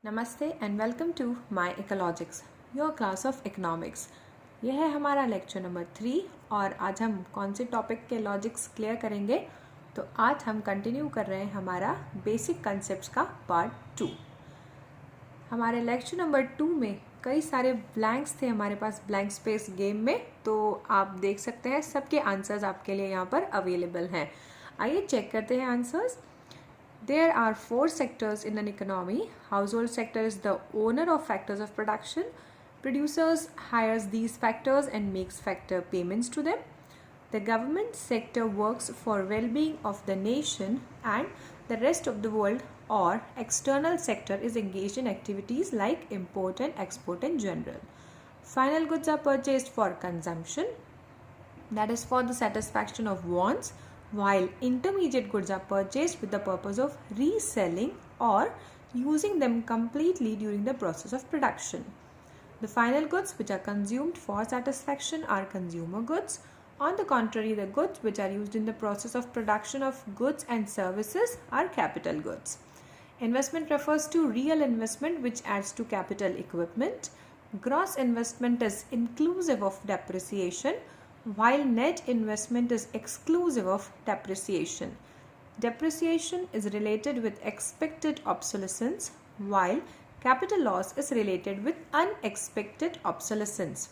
नमस्ते and welcome to my ecologics your class of economics. यह है हमारा लेक्चर नंबर 3 और आज हम कौन से टॉपिक के लॉजिक्स क्लियर करेंगे। तो आज हम कंटिन्यू कर रहे हैं हमारा बेसिक कंसेप्ट्स का पार्ट 2। हमारे लेक्चर नंबर 2 में कई सारे ब्लैंक्स थे हमारे पास ब्लैंक स्पेस गेम में, तो आप देख सकते हैं सबके आंसर्स आपके लिए यहाँ पर अवेलेबल हैं। आइए चेक करते हैं answers. There are 4 sectors in an economy. Household sector is the owner of factors of production. Producers hires these factors and makes factor payments to them. The government sector works for well-being of the nation and the rest of the world, or external sector is engaged in activities like import and export in general. Final goods are purchased for consumption, that is for the satisfaction of wants, while intermediate goods are purchased with the purpose of reselling or using them completely during the process of production. The final goods which are consumed for satisfaction are consumer goods. On the contrary, the goods which are used in the process of production of goods and services are capital goods. Investment refers to real investment which adds to capital equipment. Gross investment is inclusive of depreciation, while net investment is exclusive of depreciation. Depreciation is related with expected obsolescence, while capital loss is related with unexpected obsolescence.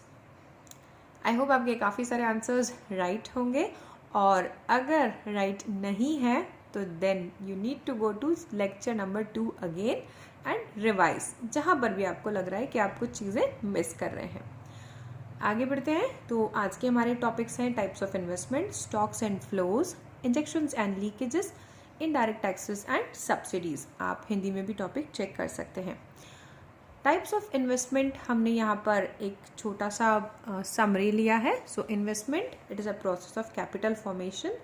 I hope आपके काफ़ी सारे answers right होंगे, और अगर right नहीं है तो then you need to go to lecture number 2 again and revise, जहाँ पर भी आपको लग रहा है कि आप कुछ चीज़ें मिस कर रहे हैं। आगे बढ़ते हैं। तो आज के हमारे टॉपिक्स हैं types of investment, stocks and flows, injections and leakages, indirect taxes and subsidies. आप हिंदी में भी टॉपिक चेक कर सकते हैं। टाइप्स ऑफ इन्वेस्टमेंट हमने यहाँ पर एक छोटा सा समरी लिया है। So investment it is a process of capital formation,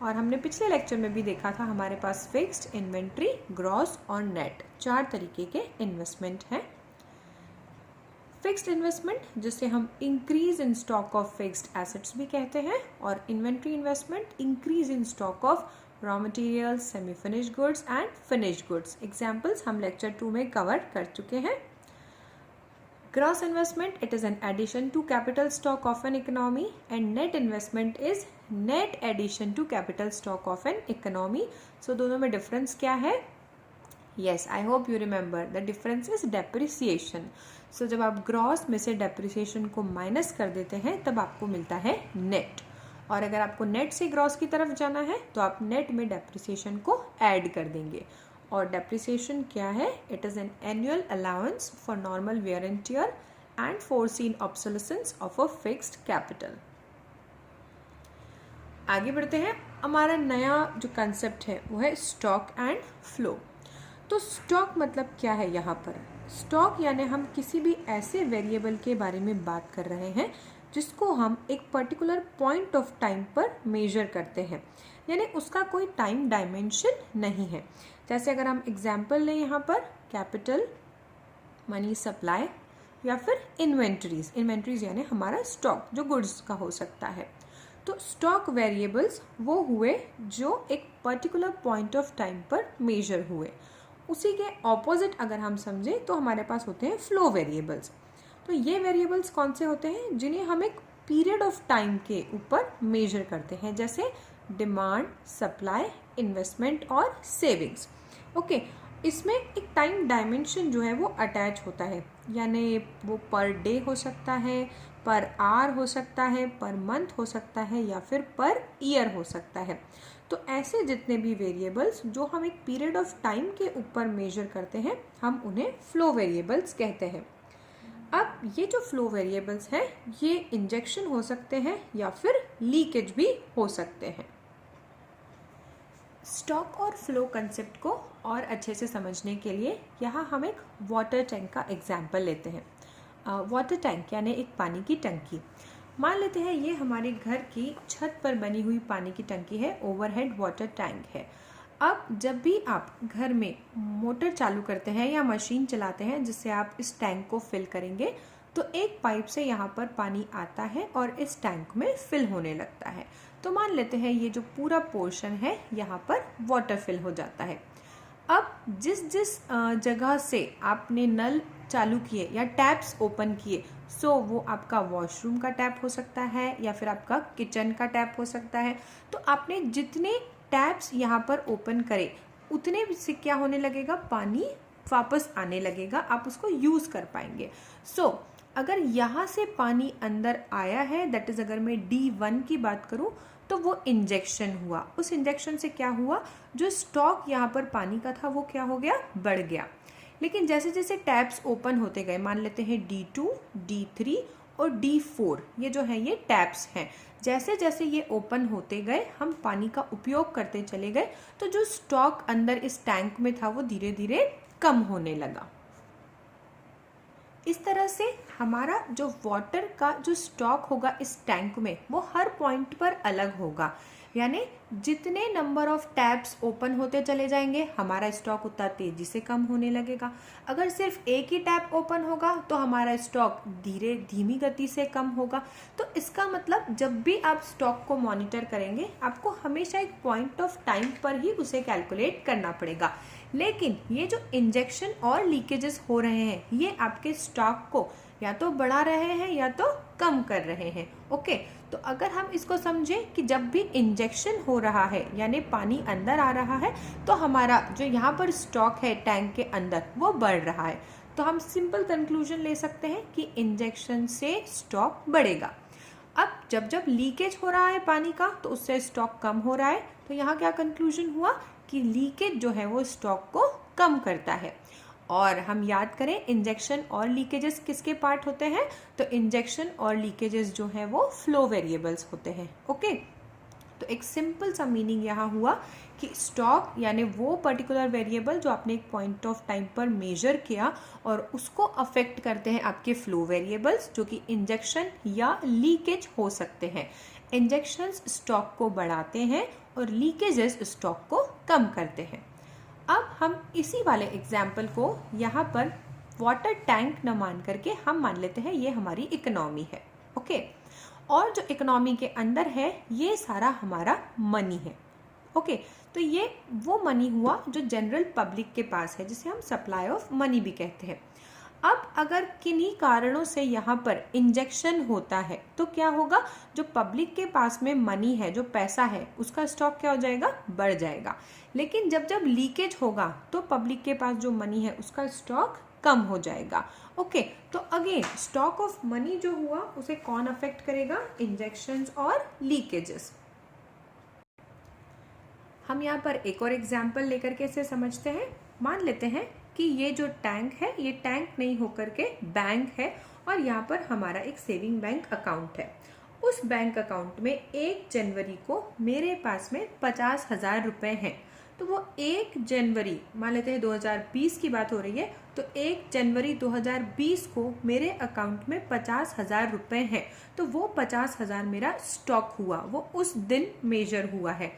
और हमने पिछले लेक्चर में भी देखा था हमारे पास फिक्स्ड, इन्वेंट्री, ग्रॉस और नेट 4 तरीके के इन्वेस्टमेंट हैं। फिक्स्ड इन्वेस्टमेंट जिसे हम increase in stock of fixed assets भी कहते हैं, और inventory investment increase in stock of raw materials, semi finished goods and finished goods. Examples हम लेक्चर 2 में कवर कर चुके हैं। Gross investment it is an addition to capital stock of an economy, and net investment is net addition to capital stock of an economy. So दोनों में difference क्या है? Yes, I hope you remember the difference is depreciation. So जब आप gross में से depreciation को minus कर देते हैं तब आपको मिलता है नेट, और अगर आपको नेट से ग्रॉस की तरफ जाना है तो आप नेट में डेप्रिसिएशन को ऐड कर देंगे। और डेप्रिसिएशन क्या है? It is an annual allowance for normal wear and tear and foreseen obsolescence of a fixed capital. आगे बढ़ते हैं। हमारा नया जो कंसेप्ट है वो है स्टॉक एंड फ्लो। तो स्टॉक मतलब क्या है? यहाँ पर स्टॉक यानी हम किसी भी ऐसे वेरिएबल के बारे में बात कर रहे हैं जिसको हम एक पर्टिकुलर पॉइंट ऑफ टाइम पर मेजर करते हैं, यानी उसका कोई टाइम डायमेंशन नहीं है। जैसे अगर हम एग्जांपल लें यहाँ पर कैपिटल, मनी सप्लाई, या फिर इन्वेंट्रीज। इन्वेंट्रीज यानी हमारा स्टॉक जो गुड्स का हो सकता है। तो स्टॉक वेरिएबल्स वो हुए जो एक पर्टिकुलर पॉइंट ऑफ टाइम पर मेजर हुए। उसी के ऑपोजिट अगर हम समझें तो हमारे पास होते हैं फ्लो वेरिएबल्स। तो ये वेरिएबल्स कौन से होते हैं? जिन्हें हम एक पीरियड ऑफ टाइम के ऊपर मेजर करते हैं, जैसे डिमांड, सप्लाई, इन्वेस्टमेंट और सेविंग्स। ओके, इसमें एक टाइम डायमेंशन जो है वो अटैच होता है, यानी वो पर डे हो सकता है, पर आवर हो सकता है, पर मंथ हो सकता है, या फिर पर ईयर हो सकता है। तो ऐसे जितने भी वेरिएबल्स जो हम एक पीरियड ऑफ टाइम के ऊपर मेजर करते हैं हम उन्हें फ्लो वेरिएबल्स कहते हैं। अब ये जो फ्लो वेरिएबल्स हैं ये इंजेक्शन हो सकते हैं या फिर लीकेज भी हो सकते हैं। स्टॉक और फ्लो कंसेप्ट को और अच्छे से समझने के लिए यहाँ हम एक वाटर टैंक का एग्जाम्पल लेते हैं। वाटर टैंक यानी एक पानी की टंकी। मान लेते हैं ये हमारे घर की छत पर बनी हुई पानी की टंकी है, ओवरहेड वाटर टैंक है। अब जब भी आप घर में मोटर चालू करते हैं या मशीन चलाते हैं जिससे आप इस टैंक को फिल करेंगे, तो एक पाइप से यहाँ पर पानी आता है और इस टैंक में फिल होने लगता है। तो मान लेते हैं ये जो पूरा पोर्शन है यहाँ पर वाटर फिल हो जाता है। अब जिस जिस जगह से आपने नल चालू किए या टैप्स ओपन किए, सो वो आपका वॉशरूम का टैप हो सकता है या फिर आपका किचन का टैप हो सकता है। तो आपने जितने टैप्स यहाँ पर ओपन करे उतने से क्या होने लगेगा, पानी वापस आने लगेगा, आप उसको यूज़ कर पाएंगे। सो अगर यहाँ से पानी अंदर आया है, दैट इज़ अगर मैं D1 की बात करूँ तो वो इंजेक्शन हुआ। उस इंजेक्शन से क्या हुआ, जो स्टॉक यहाँ पर पानी का था वो क्या हो गया, बढ़ गया। लेकिन जैसे जैसे टैप्स ओपन होते गए, मान लेते हैं D2, D3 और D4, ये जो है ये टैप्स हैं, जैसे जैसे ये ओपन होते गए हम पानी का उपयोग करते चले गए, तो जो स्टॉक अंदर इस टैंक में था वो धीरे धीरे कम होने लगा। इस तरह से हमारा जो वाटर का जो स्टॉक होगा इस टैंक में वो हर पॉइंट पर अलग होगा, यानी जितने नंबर ऑफ टैप्स ओपन होते चले जाएंगे हमारा स्टॉक उतना तेजी से कम होने लगेगा। अगर सिर्फ एक ही टैप ओपन होगा तो हमारा स्टॉक धीमी गति से कम होगा। तो इसका मतलब जब भी आप स्टॉक को मॉनिटर करेंगे आपको हमेशा एक पॉइंट ऑफ टाइम पर ही उसे कैलकुलेट करना पड़ेगा। लेकिन ये जो इंजेक्शन और लीकेजेस हो रहे हैं ये आपके स्टॉक को या तो बढ़ा रहे हैं या तो कम कर रहे हैं। ओके, तो अगर हम इसको समझें कि जब भी इंजेक्शन हो रहा है यानी पानी अंदर आ रहा है तो हमारा जो यहाँ पर स्टॉक है टैंक के अंदर वो बढ़ रहा है, तो हम सिंपल कंक्लूजन ले सकते हैं कि इंजेक्शन से स्टॉक बढ़ेगा। अब जब जब लीकेज हो रहा है पानी का तो उससे स्टॉक कम हो रहा है, तो यहाँ क्या कंक्लूजन हुआ कि लीकेज जो है वो स्टॉक को कम करता है। और हम याद करें इंजेक्शन और लीकेजेस किसके पार्ट होते हैं, तो इंजेक्शन और लीकेजेस जो है वो फ्लो वेरिएबल्स होते हैं। ओके, तो एक सिंपल सा मीनिंग यहाँ हुआ कि स्टॉक यानी वो पर्टिकुलर वेरिएबल जो आपने एक पॉइंट ऑफ टाइम पर मेजर किया और उसको अफेक्ट करते हैं आपके फ्लो वेरिएबल्स जो कि इंजेक्शन या लीकेज हो सकते हैं। इंजेक्शंस स्टॉक को बढ़ाते हैं और लीकेजेस स्टॉक को कम करते हैं। अब हम इसी वाले एग्जाम्पल को यहाँ पर वाटर टैंक न मान करके हम मान लेते हैं ये हमारी इकोनॉमी है। ओके, और जो इकोनॉमी के अंदर है ये सारा हमारा मनी है। ओके, तो ये वो मनी हुआ जो जनरल पब्लिक के पास है, जिसे हम सप्लाई ऑफ मनी भी कहते हैं। अब अगर किन्हीं कारणों से यहाँ पर इंजेक्शन होता है तो क्या होगा, जो पब्लिक के पास में मनी है, जो पैसा है, उसका स्टॉक क्या हो जाएगा, बढ़ जाएगा। लेकिन जब जब लीकेज होगा तो पब्लिक के पास जो मनी है उसका स्टॉक कम हो जाएगा। ओके, तो अगेन स्टॉक ऑफ मनी जो हुआ उसे कौन अफेक्ट करेगा, इंजेक्शंस और लीकेजेस। हम यहाँ पर एक और एग्जाम्पल लेकर के इसे समझते हैं। मान लेते हैं कि ये जो टैंक है ये टैंक नहीं होकर के बैंक है और यहाँ पर हमारा एक सेविंग बैंक अकाउंट है। उस बैंक अकाउंट में 1 जनवरी को मेरे पास में 50,000 रुपये हैं। तो वो 1 जनवरी, मान लेते हैं 2020 की बात हो रही है, तो 1 जनवरी 2020 को मेरे अकाउंट में 50,000 रुपये हैं। तो वो 50,000 मेरा स्टॉक हुआ, वो उस दिन मेजर हुआ है।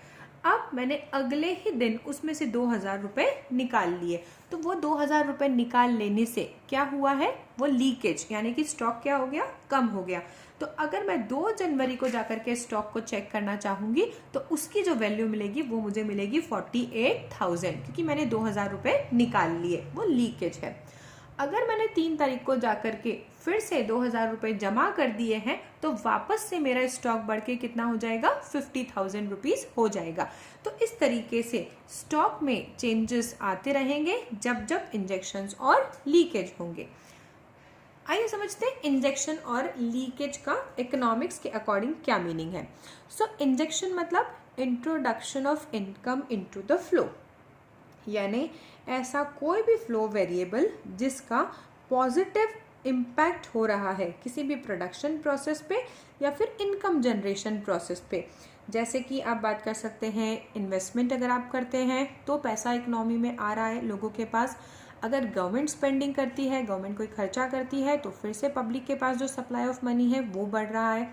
अब मैंने अगले ही दिन उसमें से 2,000 रुपये निकाल लिए, तो वो 2,000 रुपये निकाल लेने से क्या हुआ है, वो लीकेज यानी कि स्टॉक क्या हो गया, कम हो गया। तो अगर मैं 2 जनवरी को जाकर के स्टॉक को चेक करना चाहूंगी तो उसकी जो वैल्यू मिलेगी वो मुझे मिलेगी 48,000, क्योंकि मैंने 2,000 रुपये निकाल लिए, वो लीकेज है। अगर मैंने 3 तारीख को जाकर के फिर से 2,000 रुपये जमा कर दिए हैं तो वापस से मेरा स्टॉक बढ़ के कितना हो जाएगा, 50,000 रुपीज हो जाएगा। तो इस तरीके से स्टॉक में चेंजेस आते रहेंगे जब जब इंजेक्शंस और लीकेज होंगे। आइए समझते हैं इंजेक्शन और लीकेज का इकोनॉमिक्स के अकॉर्डिंग क्या मीनिंग है। सो इंजेक्शन मतलब introduction of income into the flow, यानी ऐसा कोई भी फ्लो वेरिएबल जिसका पॉजिटिव इम्पैक्ट हो रहा है किसी भी प्रोडक्शन प्रोसेस पे या फिर इनकम जनरेशन प्रोसेस पे। जैसे कि आप बात कर सकते हैं इन्वेस्टमेंट अगर आप करते हैं तो पैसा इकोनॉमी में आ रहा है लोगों के पास। अगर गवर्नमेंट स्पेंडिंग करती है, गवर्नमेंट कोई खर्चा करती है, तो फिर से पब्लिक के पास जो सप्लाई ऑफ मनी है वो बढ़ रहा है।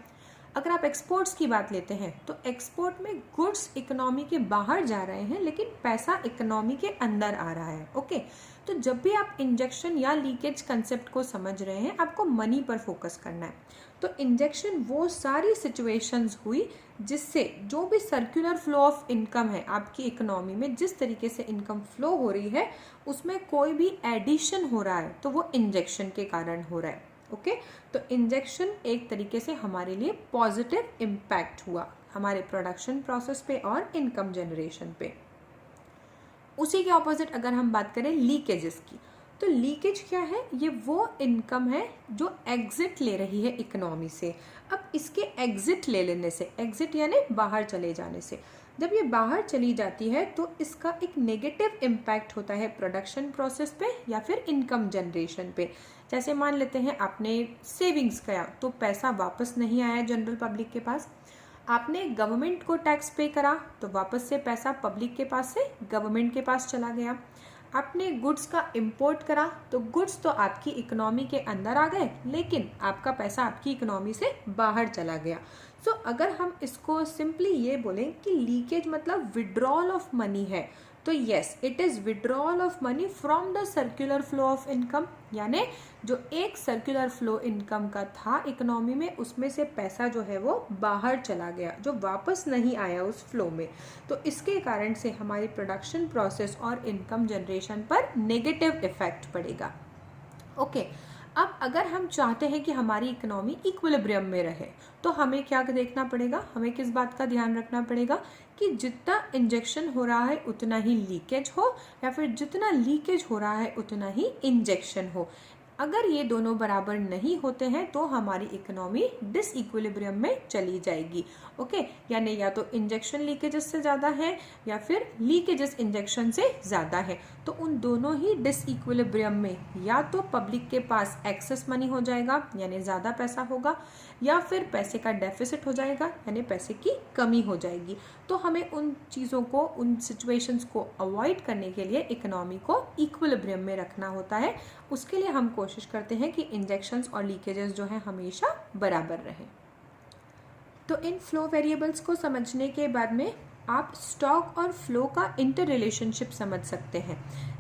अगर आप एक्सपोर्ट्स की बात लेते हैं तो एक्सपोर्ट में गुड्स इकोनॉमी के बाहर जा रहे हैं लेकिन पैसा इकोनॉमी के अंदर आ रहा है। ओके, तो जब भी आप इंजेक्शन या लीकेज कंसेप्ट को समझ रहे हैं, आपको मनी पर फोकस करना है। तो इंजेक्शन वो सारी सिचुएशंस हुई जिससे जो भी सर्कुलर फ्लो ऑफ इनकम है आपकी इकोनॉमी में, जिस तरीके से इनकम फ्लो हो रही है उसमें कोई भी एडिशन हो रहा है तो वो इंजेक्शन के कारण हो रहा है। ओके, तो इंजेक्शन एक तरीके से हमारे लिए पॉजिटिव इम्पैक्ट हुआ हमारे प्रोडक्शन प्रोसेस पे और इनकम जनरेशन पे। उसी के ऑपोजिट अगर हम बात करें लीकेजेस की, तो लीकेज क्या है? ये वो इनकम है जो एग्जिट ले रही है इकोनॉमी से। अब इसके एग्जिट ले लेने से, एग्जिट यानी बाहर चले जाने से, जब ये बाहर चली जाती है तो इसका एक नेगेटिव इम्पैक्ट होता है प्रोडक्शन प्रोसेस पे या फिर इनकम जनरेशन पे। जैसे मान लेते हैं आपने सेविंग्स किया तो पैसा वापस नहीं आया जनरल पब्लिक के पास, आपने गवर्नमेंट को टैक्स पे करा तो वापस से पैसा पब्लिक के पास से गवर्नमेंट के पास चला गया, आपने गुड्स का इंपोर्ट करा तो गुड्स तो आपकी इकोनॉमी के अंदर आ गए लेकिन आपका पैसा आपकी इकोनॉमी से बाहर चला गया। सो अगर हम इसको सिंपली ये बोलें कि लीकेज मतलब विड्रॉल ऑफ मनी है, तो yes it is withdrawal of money from the circular flow of income, यानी जो एक सर्कुलर फ्लो इनकम का था इकोनॉमी में उसमें से पैसा जो है वो बाहर चला गया, जो वापस नहीं आया उस फ्लो में। तो इसके कारण से हमारी प्रोडक्शन प्रोसेस और इनकम जनरेशन पर नेगेटिव इफेक्ट पड़ेगा। ओके, अब अगर हम चाहते हैं कि हमारी इकोनॉमी इक्विलिब्रियम में रहे तो हमें क्या देखना पड़ेगा? हमें किस बात का ध्यान रखना पड़ेगा कि जितना इंजेक्शन हो रहा है उतना ही लीकेज हो, या फिर जितना लीकेज हो रहा है उतना ही इंजेक्शन हो। अगर ये दोनों बराबर नहीं होते हैं तो हमारी इकोनॉमी डिसइक्विलिब्रियम में चली जाएगी। ओके, यानी या तो इंजेक्शन लीकेजेस से ज़्यादा है या फिर लीकेजेस इंजेक्शन से ज़्यादा है, तो उन दोनों ही डिसइक्विलिब्रियम में या तो पब्लिक के पास एक्सेस मनी हो जाएगा यानी ज़्यादा पैसा होगा, या फिर पैसे का डेफिसिट हो जाएगा यानी पैसे की कमी हो जाएगी। तो हमें उन चीज़ों को, उन सिचुएशंस को अवॉइड करने के लिए इकोनॉमी को इक्विलिब्रियम में रखना होता है। उसके लिए हम कोशिश करते हैं कि इंजेक्शंस और लीकेजेस जो है हमेशा बराबर रहें। तो इन फ्लो वेरिएबल्स को समझने के बाद में आप स्टॉक और फ्लो का इंटर रिलेशनशिप समझ सकते हैं।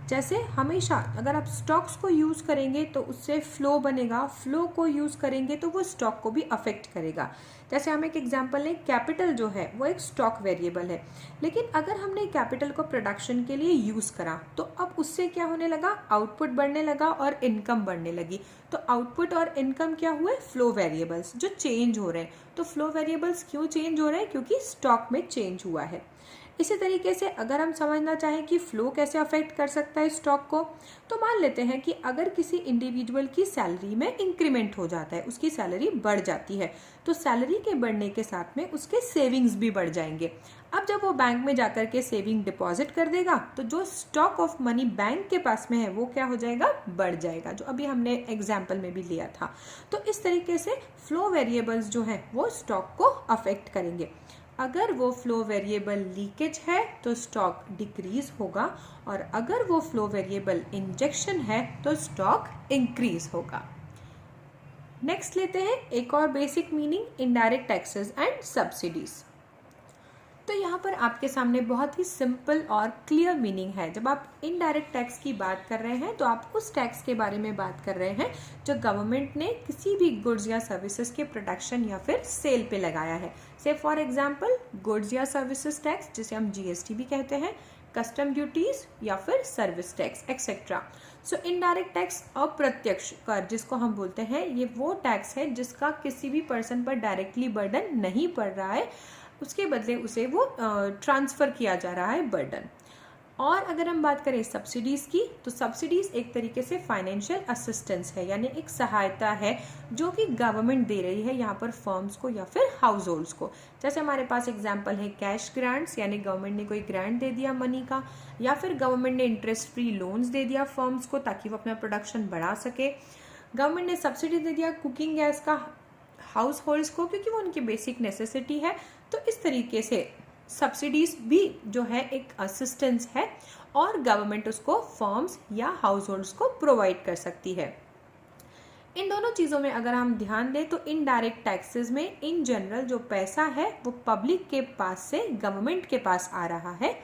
जैसे हमेशा अगर आप स्टॉक्स को यूज़ करेंगे तो उससे फ्लो बनेगा, फ्लो को यूज़ करेंगे तो वो स्टॉक को भी अफेक्ट करेगा। जैसे हम एक एग्जांपल लें, कैपिटल जो है वो एक स्टॉक वेरिएबल है, लेकिन अगर हमने कैपिटल को प्रोडक्शन के लिए यूज़ करा तो अब उससे क्या होने लगा? आउटपुट बढ़ने लगा और इनकम बढ़ने लगी। तो आउटपुट और इनकम क्या हुए? फ्लो वेरिएबल्स जो चेंज हो रहे हैं। तो फ्लो वेरिएबल्स क्यों चेंज हो रहे हैं? क्योंकि स्टॉक में चेंज हुआ है। इसी तरीके से अगर हम समझना चाहें कि फ्लो कैसे अफेक्ट कर सकता है स्टॉक को, तो मान लेते हैं कि अगर किसी इंडिविजुअल की सैलरी में इंक्रीमेंट हो जाता है, उसकी सैलरी बढ़ जाती है, तो सैलरी के बढ़ने के साथ में उसके सेविंग्स भी बढ़ जाएंगे। अब जब वो बैंक में जाकर के सेविंग डिपॉजिट कर देगा तो जो स्टॉक ऑफ मनी बैंक के पास में है वो क्या हो जाएगा? बढ़ जाएगा, जो अभी हमने एग्जाम्पल में भी लिया था। तो इस तरीके से फ्लो वेरिएबल्स जो हैं वो स्टॉक को अफेक्ट करेंगे। अगर वो फ्लो वेरिएबल लीकेज है तो स्टॉक डिक्रीज होगा, और अगर वो फ्लो वेरिएबल इंजेक्शन है तो स्टॉक इंक्रीज होगा। नेक्स्ट लेते हैं एक और basic meaning, indirect taxes and subsidies. तो यहाँ पर आपके सामने बहुत ही सिंपल और क्लियर मीनिंग है। जब आप इनडायरेक्ट टैक्स की बात कर रहे हैं तो आप उस टैक्स के बारे में बात कर रहे हैं जो गवर्नमेंट ने किसी भी गुड्स या सर्विसेज के प्रोडक्शन या फिर सेल पे लगाया है। से फॉर एग्जांपल गुड्स या सर्विसेज टैक्स, जिसे हम जीएसटी भी कहते हैं, कस्टम ड्यूटीज या फिर सर्विस टैक्स एक्सेट्रा। सो इनडायरेक्ट टैक्स अप्रत्यक्ष कर जिसको हम बोलते हैं, ये वो टैक्स है जिसका किसी भी पर्सन पर डायरेक्टली बर्डन नहीं पड़ रहा है, उसके बदले उसे वो ट्रांसफ़र किया जा रहा है बर्डन। और अगर हम बात करें सब्सिडीज़ की, तो सब्सिडीज़ एक तरीके से फाइनेंशियल असिस्टेंस है, यानी एक सहायता है जो कि गवर्नमेंट दे रही है यहाँ पर फर्म्स को या फिर हाउस होल्ड्स को। जैसे हमारे पास एग्जांपल है कैश ग्रांट्स, यानी गवर्नमेंट ने कोई ग्रांट दे दिया मनी का, या फिर गवर्नमेंट ने इंटरेस्ट फ्री लोन्स दे दिया फर्म्स को ताकि वो अपना प्रोडक्शन बढ़ा सके। गवर्नमेंट ने सब्सिडी दे दिया कुकिंग गैस का हाउस होल्ड्स को क्योंकि वो उनकी बेसिक नेसेसिटी है। तो इस तरीके से सब्सिडीज भी जो है एक असिस्टेंस है और गवर्नमेंट उसको फर्म्स या हाउस होल्ड्स को प्रोवाइड कर सकती है। इन दोनों चीज़ों में अगर हम ध्यान दें तो इनडायरेक्ट टैक्सेस में इन जनरल जो पैसा है वो पब्लिक के पास से गवर्नमेंट के पास आ रहा है,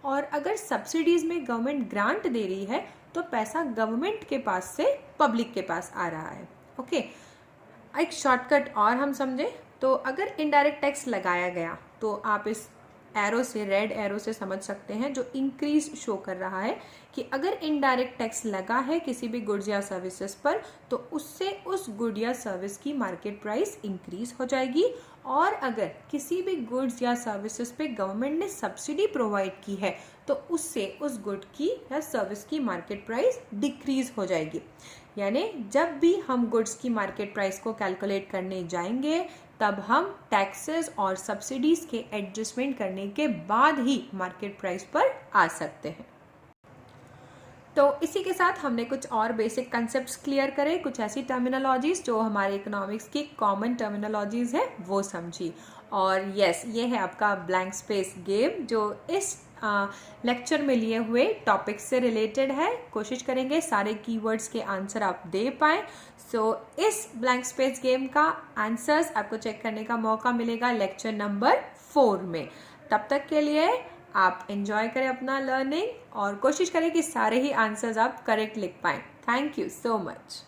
और अगर सब्सिडीज में गवर्नमेंट ग्रांट दे रही है तो पैसा गवर्नमेंट के पास से पब्लिक के पास आ रहा है। ओके, एक शॉर्टकट और हम समझे तो अगर इनडायरेक्ट टैक्स लगाया गया तो आप इस एरो से, रेड एरो से समझ सकते हैं जो इंक्रीज शो कर रहा है कि अगर इनडायरेक्ट टैक्स लगा है किसी भी गुड्स या सर्विसेज पर तो उससे उस गुड या सर्विस की मार्केट प्राइस इंक्रीज हो जाएगी, और अगर किसी भी गुड्स या सर्विसेज पे गवर्नमेंट ने सब्सिडी प्रोवाइड की है तो उससे उस गुड की या सर्विस की मार्केट प्राइस डिक्रीज हो जाएगी। यानी जब भी हम गुड्स की मार्केट प्राइस को कैलकुलेट करने जाएंगे तब हम टैक्सेस और सब्सिडीज के एडजस्टमेंट करने के बाद ही मार्केट प्राइस पर आ सकते हैं। तो इसी के साथ हमने कुछ और बेसिक कंसेप्ट्स क्लियर करे, कुछ ऐसी टर्मिनोलॉजीज जो हमारे इकोनॉमिक्स की कॉमन टर्मिनोलॉजीज है वो समझी। और यस, ये है आपका ब्लैंक स्पेस गेम जो इस लेक्चर में लिए हुए टॉपिक से रिलेटेड है। कोशिश करेंगे सारे कीवर्ड्स के आंसर आप दे पाएँ। सो इस ब्लैंक स्पेस गेम का आंसर्स आपको चेक करने का मौका मिलेगा लेक्चर नंबर 4 में। तब तक के लिए आप एंजॉय करें अपना लर्निंग और कोशिश करें कि सारे ही आंसर्स आप करेक्ट लिख पाएँ। Thank you so much.